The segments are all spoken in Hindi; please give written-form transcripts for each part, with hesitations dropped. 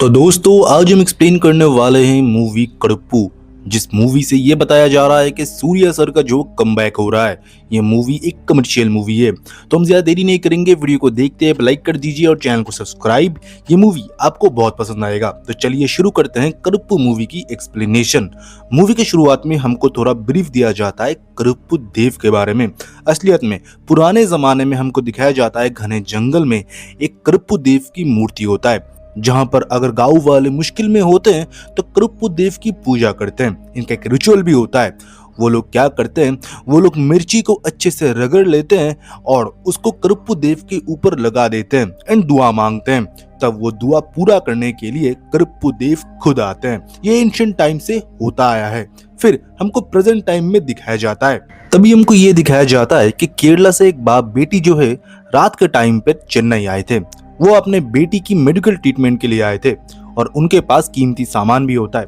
तो दोस्तों आज हम एक्सप्लेन करने वाले हैं मूवी कड़प्पू। जिस मूवी से ये बताया जा रहा है कि सूर्या सर का जो कमबैक हो रहा है। ये मूवी एक कमर्शियल मूवी है, तो हम ज्यादा देरी नहीं करेंगे, वीडियो को देखते हैं, लाइक कर दीजिए और चैनल को सब्सक्राइब। ये मूवी आपको बहुत पसंद आएगा। तो चलिए शुरू करते हैं कड़प्पू मूवी की एक्सप्लेनेशन। मूवी के शुरुआत में हमको थोड़ा ब्रीफ दिया जाता है कड़प्पू देव के बारे में। असलियत में पुराने जमाने में हमको दिखाया जाता है घने जंगल में एक कड़प्पू देव की मूर्ति होता है, जहां पर अगर गांव वाले मुश्किल में होते हैं तो कड़प्पू देव की पूजा करते हैं। इनका एक रिचुअल भी होता है। वो लोग क्या करते हैं, वो लोग मिर्ची को अच्छे से रगड़ लेते हैं और उसको कड़प्पू देव के ऊपर लगा देते हैं एंड दुआ मांगते हैं। तब वो दुआ पूरा करने के लिए कड़प्पू देव खुद आते हैं। ये एंशिएंट टाइम से होता आया है। फिर हमको प्रेजेंट टाइम में दिखाया जाता है। तभी हमको ये दिखाया जाता है कि केरला से एक बाप बेटी जो है रात के टाइम पे चेन्नई आए थे। वो अपने बेटी की मेडिकल ट्रीटमेंट के लिए आए थे और उनके पास कीमती सामान भी होता है।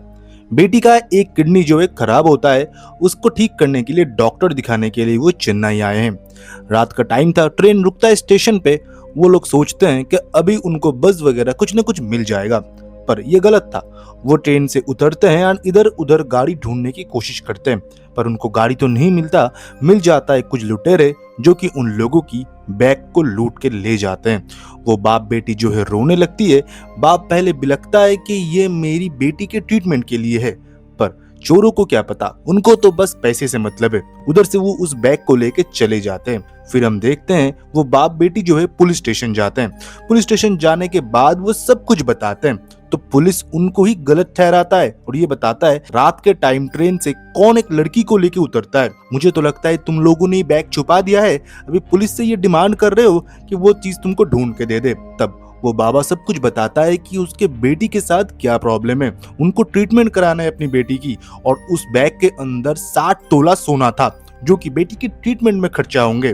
बेटी का एक किडनी जो है खराब होता है, उसको ठीक करने के लिए डॉक्टर दिखाने के लिए वो चेन्नई आए हैं। रात का टाइम था, ट्रेन रुकता है स्टेशन पे। वो लोग सोचते हैं कि अभी उनको बस वगैरह कुछ न कुछ मिल जाएगा, पर यह गलत था। वो ट्रेन से उतरते हैं और इधर उधर गाड़ी ढूंढने की कोशिश करते हैं, पर उनको गाड़ी तो नहीं मिलता। मिल जाता है कुछ लुटेरे जो कि उन लोगों की बैग को लूट के ले जाते हैं। वो बाप बेटी जो है रोने लगती है। बाप पहले बिलखता है कि ये मेरी बेटी के ट्रीटमेंट के लिए है, पर चोरों को क्या पता, उनको तो बस पैसे से मतलब है। उधर से वो उस बैग को लेके चले जाते हैं। फिर हम देखते हैं वो बाप बेटी जो है पुलिस स्टेशन जाते हैं। पुलिस स्टेशन जाने के बाद वो सब कुछ बताते हैं, तो पुलिस उनको ही गलत ठहराता है और ये बताता है रात के टाइम ट्रेन से कौन एक लड़की को लेके उतरता है। मुझे तो लगता है तुम लोगों ने बैग छुपा दिया है, अभी पुलिस से ये डिमांड कर रहे हो कि वो चीज तुमको ढूंढ के दे दे। तब वो बाबा सब कुछ बताता है कि उसके बेटी के साथ क्या प्रॉब्लम है, उनको ट्रीटमेंट कराना है अपनी बेटी की, और उस बैग के अंदर 60 तोला सोना था जो कि बेटी की ट्रीटमेंट में खर्चा होंगे।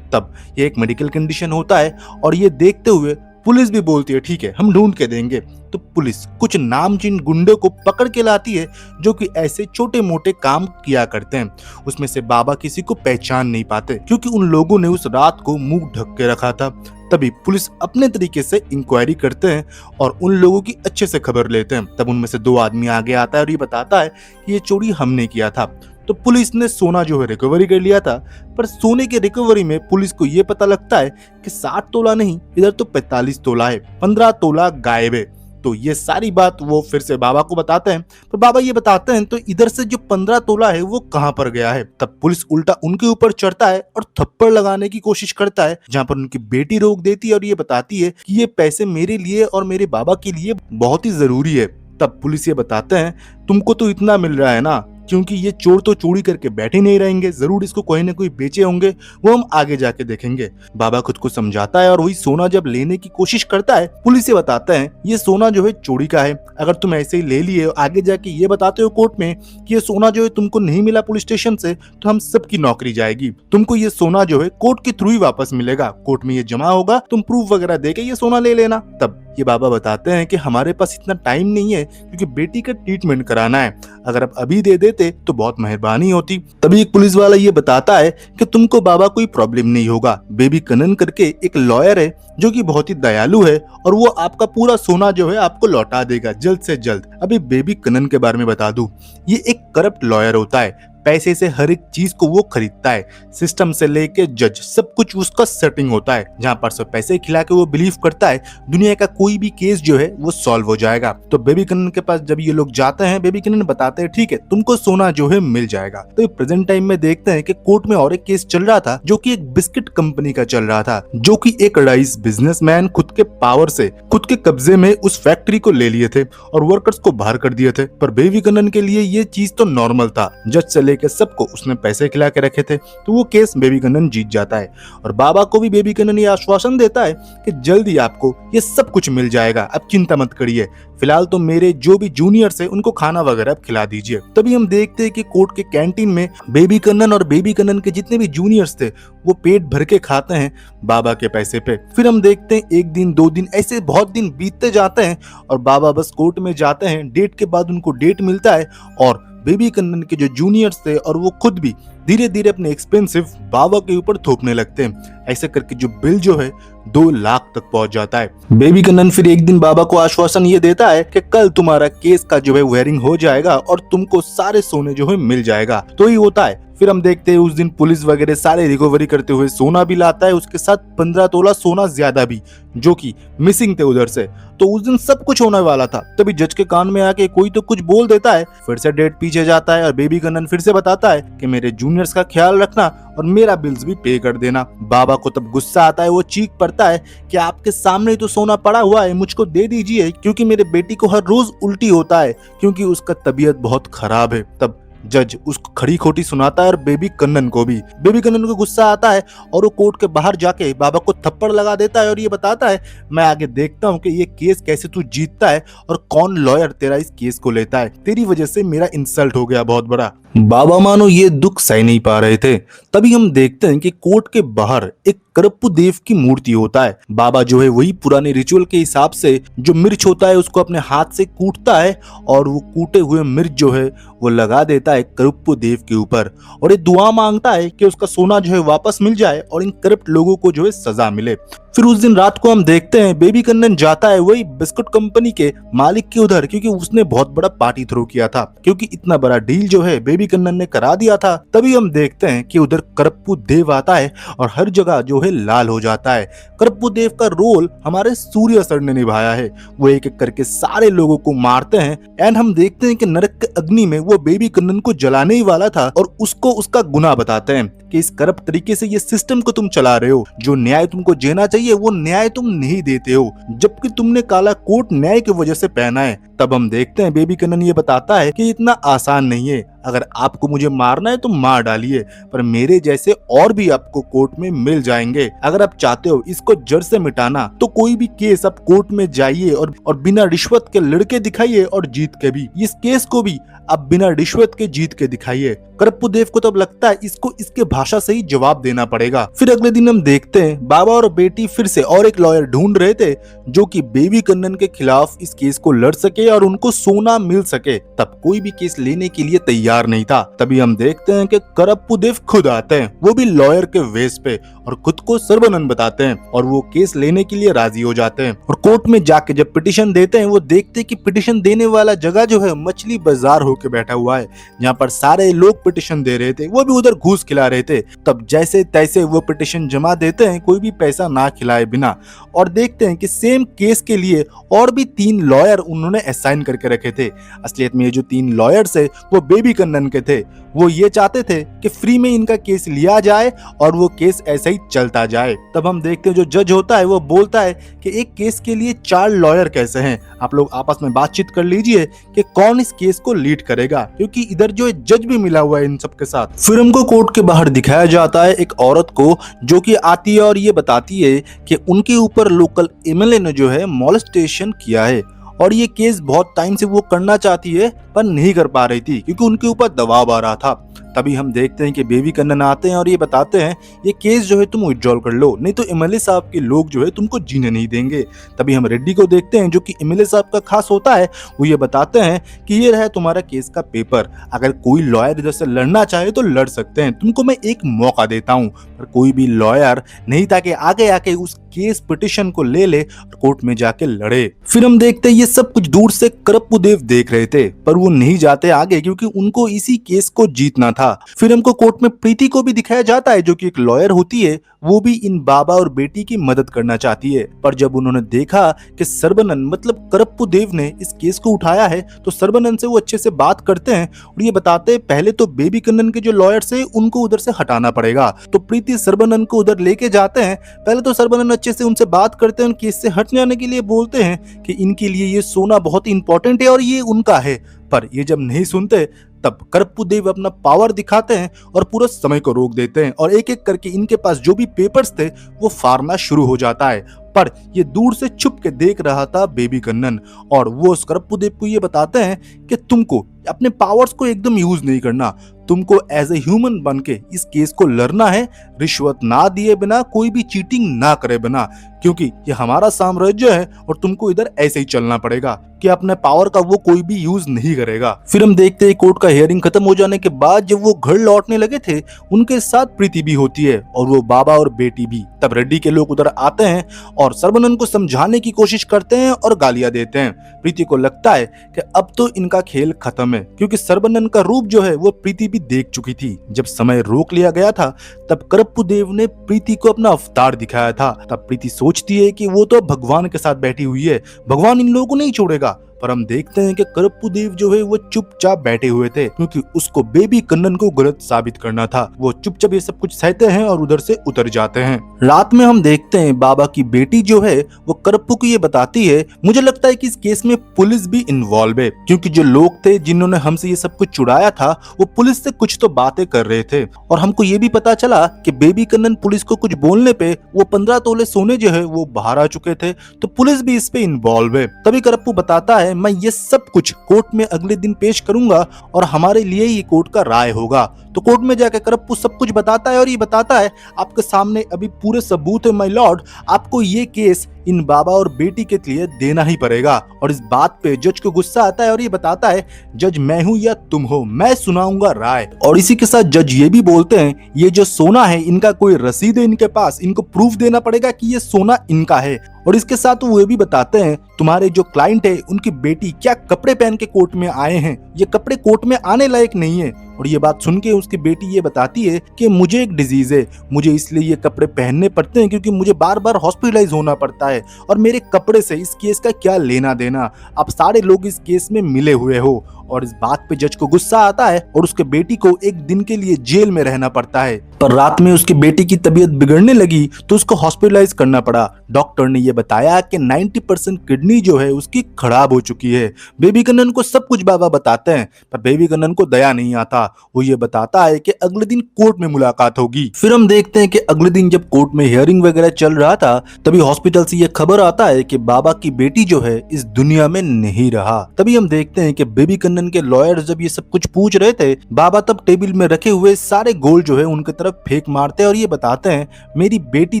तब ये एक मेडिकल कंडीशन होता है और ये देखते हुए पुलिस भी बोलती है ठीक है हम ढूंढ के देंगे। तो पुलिस कुछ नामचीन गुंडों को पकड़ के लाती है जो कि ऐसे छोटे मोटे काम किया करते हैं। उसमें से बाबा किसी को पहचान नहीं पाते क्योंकि उन लोगों ने उस रात को मुंह ढक के रखा था। तभी पुलिस अपने तरीके से इंक्वायरी करते हैं और उन लोगों की अच्छे से खबर लेते हैं। तब उनमें से 2 आदमी आगे आता है और ये बताता है कि ये चोरी हमने किया था। तो पुलिस ने सोना जो है रिकवरी कर लिया था, पर सोने के रिकवरी में पुलिस को ये पता लगता है कि 60 तोला नहीं, इधर तो 45 तोला है, 15 तोला गायब है। तो ये सारी बात वो फिर से बाबा को बताते हैं, पर बाबा ये बताते हैं तो इधर से जो 15 तोला है वो कहां पर गया है। तब पुलिस उल्टा उनके ऊपर चढ़ता है और थप्पड़ लगाने की कोशिश करता है, जहां पर उनकी बेटी रोक देती है और ये बताती है कि ये पैसे मेरे लिए और मेरे बाबा के लिए बहुत ही जरूरी है। तब पुलिस ये बताते हैं तुमको तो इतना मिल रहा है ना, क्योंकि ये चोर तो चोरी करके बैठे नहीं रहेंगे, जरूर इसको कोई ना कोई बेचे होंगे, वो हम आगे जाके देखेंगे। बाबा खुद को समझाता है और वही सोना जब लेने की कोशिश करता है, पुलिस से बताता है ये सोना जो है चोरी का है। अगर तुम ऐसे ही ले लिए आगे जाके ये बताते हो कोर्ट में कि ये सोना जो है तुमको नहीं मिला पुलिस स्टेशन से, तो हम सबकी नौकरी जाएगी। तुमको ये सोना जो है कोर्ट के थ्रू ही वापस मिलेगा, कोर्ट में ये जमा होगा, तुम प्रूफ वगैरह देके ये सोना ले लेना। तब ये बाबा बताते हैं कि हमारे पास इतना टाइम नहीं है क्योंकि बेटी का ट्रीटमेंट कराना है, अगर आप अभी दे देते तो बहुत मेहरबानी होती। तभी एक पुलिस वाला ये बताता है कि तुमको बाबा कोई प्रॉब्लम नहीं होगा। बेबी कनन करके एक लॉयर है जो कि बहुत ही दयालु है और वो आपका पूरा सोना जो है आपको लौटा देगा जल्द से जल्द। अभी बेबी कनन के बारे में बता दूं, ये एक करप्ट लॉयर होता है। पैसे से हर एक चीज को वो खरीदता है, सिस्टम से लेके जज सब कुछ उसका सेटिंग होता है। जहां पर सब पैसे खिला के वो बिलीव करता है दुनिया का कोई भी केस जो है वो सॉल्व हो जाएगा। तो बेबी कनन के पास जब ये लोग जाते हैं, बेबी कनन बताते हैं ठीक है तुमको सोना जो है मिल जाएगा। तो प्रेजेंट टाइम में देखते हैं कि कोर्ट में और एक केस चल रहा था जो कि एक बिस्किट कंपनी का चल रहा था, जो कि एक राइस बिजनेसमैन खुद के पावर से खुद के कब्जे में उस फैक्ट्री को ले लिए थे और वर्कर्स को बाहर कर दिए थे। पर बेबी कनन के लिए ये चीज तो नॉर्मल था, जज से लेकर सबको उसने पैसे खिला के रखे थे, तो वो केस बेबी कनन जीत जाता है। और बाबा को भी बेबी कनन ये आश्वासन देता है कि जल्द ही आपको ये सब कुछ मिल जाएगा, अब चिंता मत करिए, फिलहाल तो मेरे जो भी जूनियर्स है उनको खाना वगैरह खिला दीजिए। तभी हम देखते हैं कि कोर्ट के कैंटीन में बेबी कनन और बेबी कनन के जितने भी जूनियर्स थे वो पेट भर के खाते हैं बाबा के पैसे पे। फिर हम देखते हैं 1 दिन 2 दिन ऐसे बहुत दिन बीतते जाते हैं और बाबा बस कोर्ट में जाते हैं, डेट के बाद उनको डेट मिलता है और बेबी कन्नन के जो जूनियर्स थे और वो खुद भी धीरे धीरे अपने एक्सपेंसिव बाबा के ऊपर थोपने लगते हैं। ऐसे करके जो बिल जो है 2 लाख तक पहुंच जाता है। बेबी कन्नन फिर एक दिन बाबा को आश्वासन ये देता है कि कल तुम्हारा केस का जो है वेयरिंग हो जाएगा और तुमको सारे सोने जो है मिल जाएगा। तो ही होता है। फिर हम देखते हैं उस दिन पुलिस वगैरह सारे रिकवरी करते हुए सोना भी लाता है, उसके साथ 15 तोला सोना ज्यादा भी, जो कि मिसिंग थे उधर से। तो उस दिन सब कुछ होने वाला था, तभी जज के कान में आके कोई तो कुछ बोल देता है। फिर से डेट पीछे जाता है और बेबी कन्नन फिर से बताता है कि मेरे जूनियर्स का ख्याल रखना और मेरा बिल्स भी पे कर देना। बाबा को तब गुस्सा आता है, वो चीख पड़ता है कि आपके सामने तो सोना पड़ा हुआ है, मुझको दे दीजिए, क्योंकि मेरे बेटी को हर रोज उल्टी होता है, क्योंकि उसका तबीयत बहुत खराब है। तब जज उसको खड़ी खोटी सुनाता है और बेबी कन्नन को भी। बेबी कन्नन को गुस्सा आता है और वो कोर्ट के बाहर जाके बाबा को थप्पड़ लगा देता है और ये बताता है मैं आगे देखता हूँ कि ये केस कैसे तू जीतता है और कौन लॉयर तेरा इस केस को लेता है। तेरी वजह से मेरा इंसल्ट हो गया बहुत बड़ा। बाबा मानो ये दुख सह नहीं पा रहे थे। तभी हम देखते हैं कि कोर्ट के बाहर एक करप्पू देव की मूर्ति होता है। बाबा जो है वही पुराने रिचुअल के हिसाब से जो मिर्च होता है उसको अपने हाथ से कूटता है और वो कूटे हुए मिर्च जो है वो लगा देता है करप्पू देव के ऊपर और ये दुआ मांगता है कि उसका सोना जो है वापस मिल जाए और इन करप्ट लोगों को जो है सजा मिले। फिर उस दिन रात को हम देखते हैं बेबी कन्नन जाता है वही बिस्कुट कंपनी के मालिक के उधर, क्योंकि उसने बहुत बड़ा पार्टी थ्रो किया था, क्योंकि इतना बड़ा डील जो है बेबी कन्नन ने करा दिया था। तभी हम देखते हैं कि उधर करप्पू देव आता है और हर जगह जो है लाल हो जाता है। करप्पू देव का रोल हमारे सूर्य सर ने निभाया है। वो एक एक करके सारे लोगों को मारते हैं एंड हम देखते हैं कि नरक के अग्नि में वो बेबी कन्नन को जलाने ही वाला था और उसको उसका गुनाह बताते हैं कि इस करप्ट तरीके से ये सिस्टम को तुम चला रहे हो, जो न्याय तुमको देना चाहिए वो न्याय तुम नहीं देते हो, जबकि तुमने काला कोट न्याय की वजह से पहना है। तब हम देखते हैं बेबी कन्नन ये बताता है कि इतना आसान नहीं है, अगर आपको मुझे मारना है तो मार डालिए, पर मेरे जैसे और भी आपको कोर्ट में मिल जाएंगे। अगर आप चाहते हो इसको जड़ से मिटाना तो कोई भी केस आप कोर्ट में जाइए और बिना रिश्वत के लड़के दिखाइए और जीत के भी। इस केस को भी आप बिना रिश्वत के जीत के दिखाइए। करप्पू देव को तब लगता है इसको इसके भाषा से ही जवाब देना पड़ेगा। फिर अगले दिन हम देखते हैं बाबा और बेटी फिर से और एक लॉयर ढूंढ रहे थे जो कि बेबी कन्नन के खिलाफ इस केस को लड़ सके और उनको सोना मिल सके। तब कोई भी केस लेने के लिए तैयार नहीं था। तभी हम देखते हैं कि करप्पू देव खुद आते हैं, वो भी लॉयर के वेश पे, और खुद को सर्वनन बताते हैं और वो केस लेने के लिए राजी हो जाते हैं। और कोर्ट में जाके जब पिटीशन देते हैं वो देखते हैं कि पिटीशन देने वाला जगह जो है मछली बाजार होके बैठा हुआ है, जहाँ पर सारे लोग पिटीशन दे रहे थे, वो भी उधर घूस खिला रहे थे। तब जैसे तैसे वो पिटीशन जमा देते हैं, कोई भी पैसा ना खिलाए बिना, और देखते हैं कि सेम केस के लिए और भी 3 लॉयर उन्होंने असाइन करके रखे थे। असलियत में ये जो 3 लॉयर्स है वो बेबी कन्नन के थे। वो ये चाहते थे कि फ्री में इनका केस लिया जाए और वो केस ऐसे ही चलता जाए। तब हम देखते हैं जो जज होता है वो बोलता है कि एक केस के लिए 4 लॉयर कैसे हैं, आप लोग आपस में बातचीत कर लीजिए कि कौन इस केस को लीड करेगा, क्योंकि इधर जो जज भी मिला हुआ है इन सब के साथ। फिर हमको कोर्ट के बाहर दिखाया जाता है एक औरत को जो कि आती है और ये बताती है कि उनके ऊपर लोकल एमएलए ने जो है मॉलेस्टेशन किया है और ये केस बहुत टाइम से वो करना चाहती है पर नहीं कर पा रही थी क्योंकि उनके ऊपर दबाव आ रहा था। तभी हम देखते हैं कि बेबी कन्नन आते हैं और ये बताते हैं ये केस जो है तुम विड्रॉल कर लो, नहीं तो एमएलए साहब के लोग जो है तुमको जीने नहीं देंगे। तभी हम रेड्डी को देखते हैं जो कि एमएलए साहब का खास होता है। वो ये बताते हैं कि ये रहा तुम्हारा केस का पेपर, अगर कोई लॉयर इधर से लड़ना चाहे तो लड़ सकते हैं, तुमको मैं एक मौका देता हूँ। पर कोई भी लॉयर नहीं था कि आगे आके उस केस पिटिशन को ले ले और कोर्ट में जाके लड़े। फिर हम देखते हैं ये सब कुछ दूर से करप्पू देव देख रहे थे पर वो नहीं जाते आगे क्योंकि उनको इसी केस को जीतना था। फिर हमको कोर्ट में प्रीति को भी दिखाया जाता है जो कि एक लॉयर होती है, वो भी इन बाबा और बेटी की मदद करना चाहती है। पर जब उन्होंने देखा कि सर्वनन मतलब करप्पू देव ने इस केस को उठाया है तो सर्वनन से वो अच्छे से बात करते हैं और ये बताते हैं पहले तो बेबी कन्नन के जो लॉयर्स है उनको उधर से हटाना पड़ेगा। तो प्रीति सर्वनन को उधर लेके जाते हैं। पहले तो सर्वनन अच्छे से उनसे बात करते हैं, केस से हट जाने के लिए बोलते हैं कि इनके लिए ये सोना बहुत इंपॉर्टेंट है और ये उनका है। पर ये जब नहीं सुनते तब करप्पू देव अपना पावर दिखाते हैं और पूरा समय को रोक देते हैं और एक एक करके इनके पास जो भी पेपर्स थे वो फाड़ना शुरू हो जाता है। पर ये दूर से छुप के देख रहा था बेबी कन्नन और वो उस करप्पू देव को ये बताते हैं कि तुमको अपने पावर्स को एकदम यूज नहीं करना, तुमको एज ए ह्यूमन बन के इस केस को लड़ना है, रिश्वत ना दिए बिना, कोई भी चीटिंग ना करे बिना, क्योंकि ये हमारा साम्राज्य है और तुमको इधर ऐसे ही चलना पड़ेगा कि अपने पावर का वो कोई भी यूज नहीं करेगा। फिर हम देखते हैं कोर्ट का हियरिंग खत्म हो जाने के बाद जब वो घर लौटने लगे थे, उनके साथ प्रीति भी होती है और वो बाबा और बेटी भी। तब रेड्डी के लोग उधर आते हैं और सर्वनन को समझाने की कोशिश करते हैं और गालियां देते हैं। प्रीति को लगता है कि अब तो इनका खेल खत्म है, क्योंकि सर्वनन का रूप जो है वो प्रीति भी देख चुकी थी। जब समय रोक लिया गया था तब करप्पू देव ने प्रीति को अपना अवतार दिखाया था। तब प्रीति सोचती है कि वो तो भगवान के साथ बैठी हुई है, भगवान इन लोगों को नहीं छोड़ेगा। पर हम देखते हैं कि करप्पू देव जो है वो चुपचाप बैठे हुए थे, क्योंकि उसको बेबी कन्नन को गलत साबित करना था। वो चुपचाप ये सब कुछ सहते हैं और उधर से उतर जाते हैं। रात में हम देखते हैं बाबा की बेटी जो है वो करप्पू को ये बताती है, मुझे लगता है कि इस केस में पुलिस भी इन्वॉल्व है, क्योंकि जो लोग थे जिन्होंने हमसे ये सब कुछ चुराया था वो पुलिस से कुछ तो बातें कर रहे थे। और हमको ये भी पता चला कि बेबी कन्नन पुलिस को कुछ बोलने पे वो 15 तोले सोने जो है वो बाहर आ चुके थे, तो पुलिस भी इस पे इन्वॉल्व है। तभी करप्पू बताता है, मैं ये सब कुछ कोर्ट में अगले दिन पेश करूंगा और हमारे लिए ये कोर्ट का राय होगा। तो कोर्ट में जाकर करप्पू सब कुछ बताता है और ये बताता है, आपके सामने अभी पूरे सबूत है माय लॉर्ड, आपको ये केस इन बाबा और बेटी के लिए देना ही पड़ेगा। और इस बात पे जज को गुस्सा आता है और ये बताता है, जज मैं हूं या तुम हो, मैं सुनाऊंगा राय। और इसी के साथ जज ये भी बोलते हैं, ये जो सोना है इनका कोई रसीद है इनके पास, इनको प्रूफ देना पड़ेगा कि ये सोना इनका है। और इसके साथ वो ये भी बताते हैं, तुम्हारे जो क्लाइंट है उनकी बेटी क्या कपड़े पहन के कोर्ट में आए हैं, ये कपड़े कोर्ट में आने लायक नहीं है। और ये बात सुन के उसकी बेटी ये बताती है कि मुझे एक डिजीज है, मुझे इसलिए ये कपड़े पहनने पड़ते हैं क्योंकि मुझे बार बार हॉस्पिटलाइज होना पड़ता है, और मेरे कपड़े से इस केस का क्या लेना देना, आप सारे लोग इस केस में मिले हुए हो। और इस बात पे जज को गुस्सा आता है और उसके बेटी को एक दिन के लिए जेल में रहना पड़ता है। पर रात में उसकी बेटी की तबीयत बिगड़ने लगी तो उसको हॉस्पिटलाइज करना पड़ा। डॉक्टर ने ये बताया कि 90% किडनी जो है उसकी खराब हो चुकी है। बेबी कन्नन को सब कुछ बाबा बताते हैं, पर बेबी कन्नन को दया नहीं आता। वो ये बताता है कि अगले दिन कोर्ट में मुलाकात होगी। फिर हम देखते हैं कि अगले दिन जब कोर्ट में हियरिंग वगैरह चल रहा था तभी हॉस्पिटल से ये खबर आता है कि बाबा की बेटी जो है इस दुनिया में नहीं रहा। तभी हम देखते हैं कि बेबी कन्नन के लॉयर्स जब ये सब कुछ पूछ रहे थे, बाबा तब टेबल में रखे हुए सारे गोल्ड जो है उनकी तरफ फेंक मारते हैं और ये बताते हैं, मेरी बेटी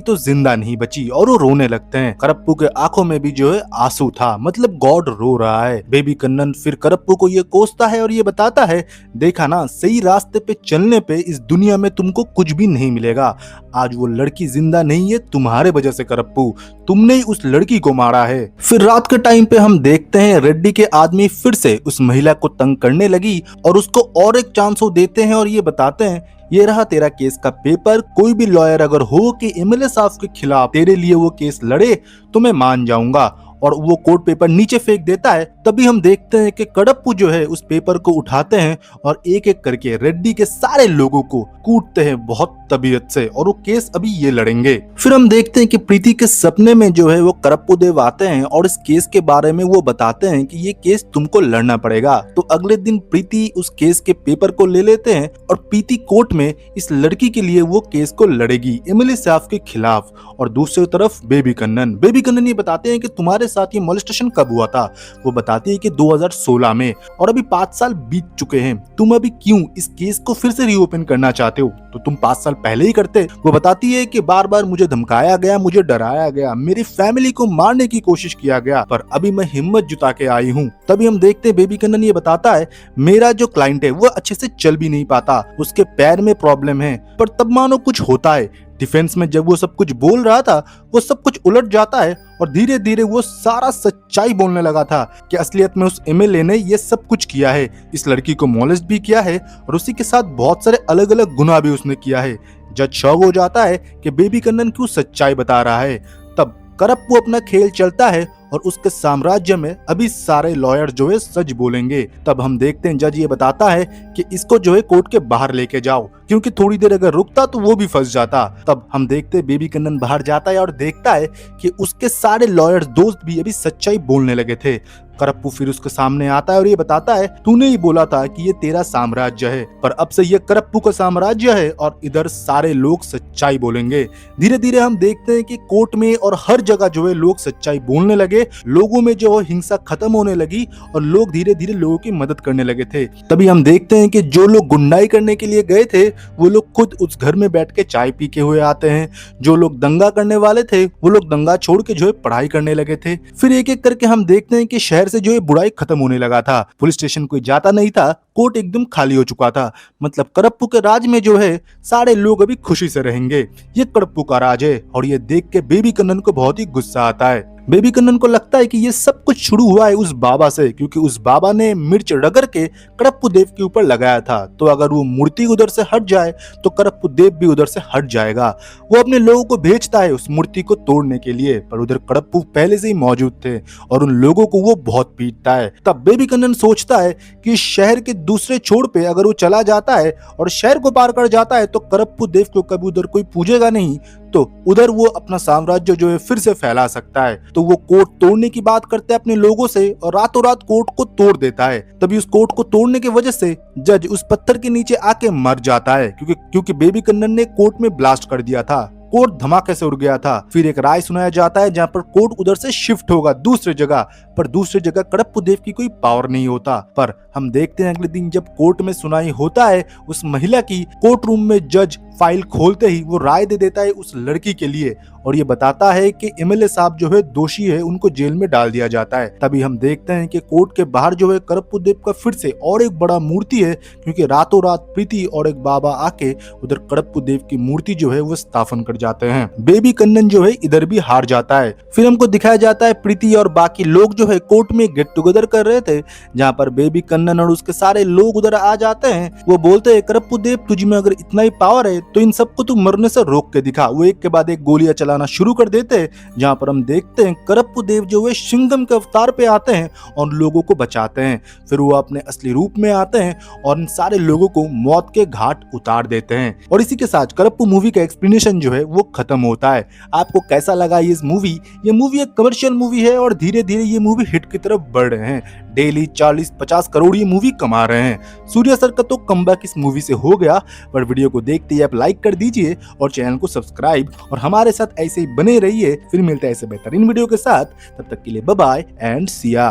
तो जिंदा नहीं बची, और वो रोने लगते हैं। करप्पू के आंखों में भी जो है आंसू था, मतलब गॉड रो रहा है। बेबी कन्नन फिर करप्पू को ये कोसता है और ये बताता है, देखा ना, सही रास्ते पे चलने पे इस दुनिया में तुमको कुछ भी नहीं मिलेगा। आज वो लड़की जिंदा नहीं है तुम्हारे वजह से करप्पू, तुमने ही उस लड़की को मारा है। फिर रात के टाइम पे हम देखते हैं रेड्डी के आदमी फिर से उस महिला को तंग करने लगी और उसको और एक चांस वो देते हैं और ये बताते हैं, ये रहा तेरा केस का पेपर, कोई भी लॉयर अगर हो कि एमएलए साहब के खिलाफ तेरे लिए वो केस लड़े तो मैं मान जाऊंगा। और वो कोर्ट पेपर नीचे फेंक देता है। तभी हम देखते हैं कि कडप्पू जो है उस पेपर को उठाते हैं और एक एक करके रेड्डी के सारे लोगों को कूटते हैं बहुत तबीयत से, और वो केस अभी ये लड़ेंगे। फिर हम देखते हैं कि प्रीति के सपने में जो है वो करप्पू देव आते हैं और इस केस के बारे में वो बताते हैं कि ये केस तुमको लड़ना पड़ेगा। तो अगले दिन प्रीति उस केस के पेपर को ले लेते हैं और प्रीति कोर्ट में इस लड़की के लिए वो केस को लड़ेगी एमएलए साहब के खिलाफ। और दूसरी तरफ बेबी कन्नन ये बताते हैं कि तुम्हारे साथ ये मोलेस्टेशन कब हुआ था। वो बताती है कि 2016 में, और अभी 5 साल बीत चुके हैं, तुम अभी क्यों इस केस को फिर से रीओपन करना चाहते हो, तो तुम 5 साल पहले ही करते। वो बताती है कि बार बार मुझे धमकाया गया, मुझे डराया गया, मेरी फैमिली को मारने की कोशिश किया गया, पर अभी मैं हिम्मत जुटा के आई हूँ। तभी हम देखते हैं बेबी कन्नन ये बताता है, मेरा जो क्लाइंट है वो अच्छे से चल भी नहीं पाता, उसके पैर में प्रॉब्लम है। पर तब मानो कुछ होता है, डिफेंस में जब वो सब कुछ बोल रहा था वो सब कुछ उलट जाता है और धीरे धीरे वो सारा सच्चाई बोलने लगा था कि असलियत में उस एमएलए ने ये सब कुछ किया है, इस लड़की को मोलेस्ट भी किया है और उसी के साथ बहुत सारे अलग अलग गुनाह भी उसने किया है। जज शॉक हो जाता है कि बेबी कन्नन क्यों सच्चाई बता रहा है। तब करप्पू अपना खेल चलता है और उसके साम्राज्य में अभी सारे लॉयर जो है सच बोलेंगे। तब हम देखते हैं जज ये बताता है कि इसको जो है कोर्ट के बाहर लेके जाओ, क्योंकि थोड़ी देर अगर रुकता तो वो भी फंस जाता। तब हम देखते हैं बेबी कन्नन बाहर जाता है और देखता है कि उसके सारे लॉयर्स दोस्त भी अभी सच्चाई बोलने लगे थे। करप्पू फिर उसके सामने आता है और ये बताता है, तूने ही बोला था कि ये तेरा साम्राज्य है, पर अब से ये करप्पू का साम्राज्य है और इधर सारे लोग सच्चाई बोलेंगे। धीरे धीरे हम देखते हैं कि कोर्ट में और हर जगह जो है लोग सच्चाई बोलने लगे लगे, लोगों में जो हिंसा खत्म होने लगी और लोग धीरे धीरे लोगों की मदद करने लगे थे। तभी हम देखते हैं कि जो लोग गुंडाई करने के लिए गए थे वो लोग खुद उस घर में बैठ के चाय पी के हुए आते हैं। जो लोग दंगा करने वाले थे वो लोग दंगा छोड़ के जो है पढ़ाई करने लगे थे। फिर एक एक करके हम देखते हैं कि शहर से जो है बुराई खत्म होने लगा था। पुलिस स्टेशन कोई जाता नहीं था, कोर्ट एकदम खाली हो चुका था। मतलब कडप्पू के राज में जो है सारे लोग अभी खुशी से रहेंगे। ये कडप्पू का राज है और ये देख के बेबी कन्नन को बहुत ही गुस्सा आता है। बेबी कन्नन को लगता है कि ये सब कुछ शुरू हुआ है उस बाबा से, क्योंकि उस बाबा ने मिर्च रगड़ के कडप्पू देव के ऊपर लगाया था। तो अगर वो मूर्ति उधर से हट जाए तो कडप्पू देव भी उधर से हट जाएगा। वो अपने लोगों को भेजता है उस मूर्ति को तोड़ने के लिए, पर उधर कडप्पू पहले से ही मौजूद थे और उन लोगों को वो बहुत पीटता है। तब बेबी कन्नन सोचता है कि शहर के दूसरे छोर पे अगर वो चला जाता है और शहर को पार कर जाता है तो कडप्पू देव को कभी उधर कोई पूजेगा नहीं, तो उधर वो अपना साम्राज्य जो है फिर से फैला सकता है। तो वो कोर्ट तोड़ने की बात करते हैं अपने लोगों से और रातों रात कोर्ट को तोड़ देता है। तभी उस कोर्ट को तोड़ने की वजह से जज उस पत्थर के नीचे आके मर जाता है, क्योंकि बेबी कन्नन ने कोर्ट में ब्लास्ट कर दिया था। कोर्ट धमाके से उड़ गया था। फिर एक राय सुनाया जाता है जहाँ पर कोर्ट उधर से शिफ्ट होगा दूसरी जगह, पर दूसरी जगह कडप्पू देव की कोई पावर नहीं होता। पर हम देखते हैं अगले दिन जब कोर्ट में सुनाई होता है उस महिला की, कोर्ट रूम में जज फाइल खोलते ही वो राय दे देता है उस लड़की के लिए और ये बताता है कि एमएलए साहब जो है दोषी है, उनको जेल में डाल दिया जाता है। तभी हम देखते हैं कि कोर्ट के बाहर जो है कडप्पू देव का फिर से और एक बड़ा मूर्ति है, क्योंकि रातों रात प्रीति और एक बाबा आके उधर कडप्पू देव की मूर्ति जो है वो स्थापन कर जाते हैं। बेबी कन्नन जो है इधर भी हार जाता है। फिर हमको दिखाया जाता है प्रीति और बाकी लोग जो है कोर्ट में गेट टुगेदर कर रहे थे, जहाँ पर बेबी कन्नन और उसके सारे लोग उधर आ जाते हैं। वो बोलते हैं कडप्पू देव तुझ में अगर इतना ही पावर है तो इन सबको तू मरने से रोक के दिखा। वो एक के बाद एक गोलियां चलाना शुरू कर देते हैं, जहाँ पर हम देखते हैं कडप्पू देव जो है सिंघम के अवतार पे आते हैं और लोगों को बचाते हैं। फिर वो अपने असली रूप में आते हैं और इन सारे लोगों को मौत के घाट उतार देते हैं। और इसी के साथ कडप्पू मूवी का एक्सप्लेनेशन जो है वो खत्म होता है। आपको कैसा लगा ये मूवी? ये मूवी एक कमर्शियल मूवी है और धीरे धीरे ये मूवी हिट की तरफ बढ़ रहे हैं। डेली 40-50 करोड़ ये मूवी कमा रहे हैं। सूर्या सर का तो कमबैक इस मूवी से हो गया, पर वीडियो को देखते ही आप लाइक कर दीजिए और चैनल को सब्सक्राइब और हमारे साथ ऐसे ही बने रहिए। फिर मिलते हैं ऐसे बेहतरीन वीडियो के साथ, तब तक के लिए बाय बाय एंड सिया।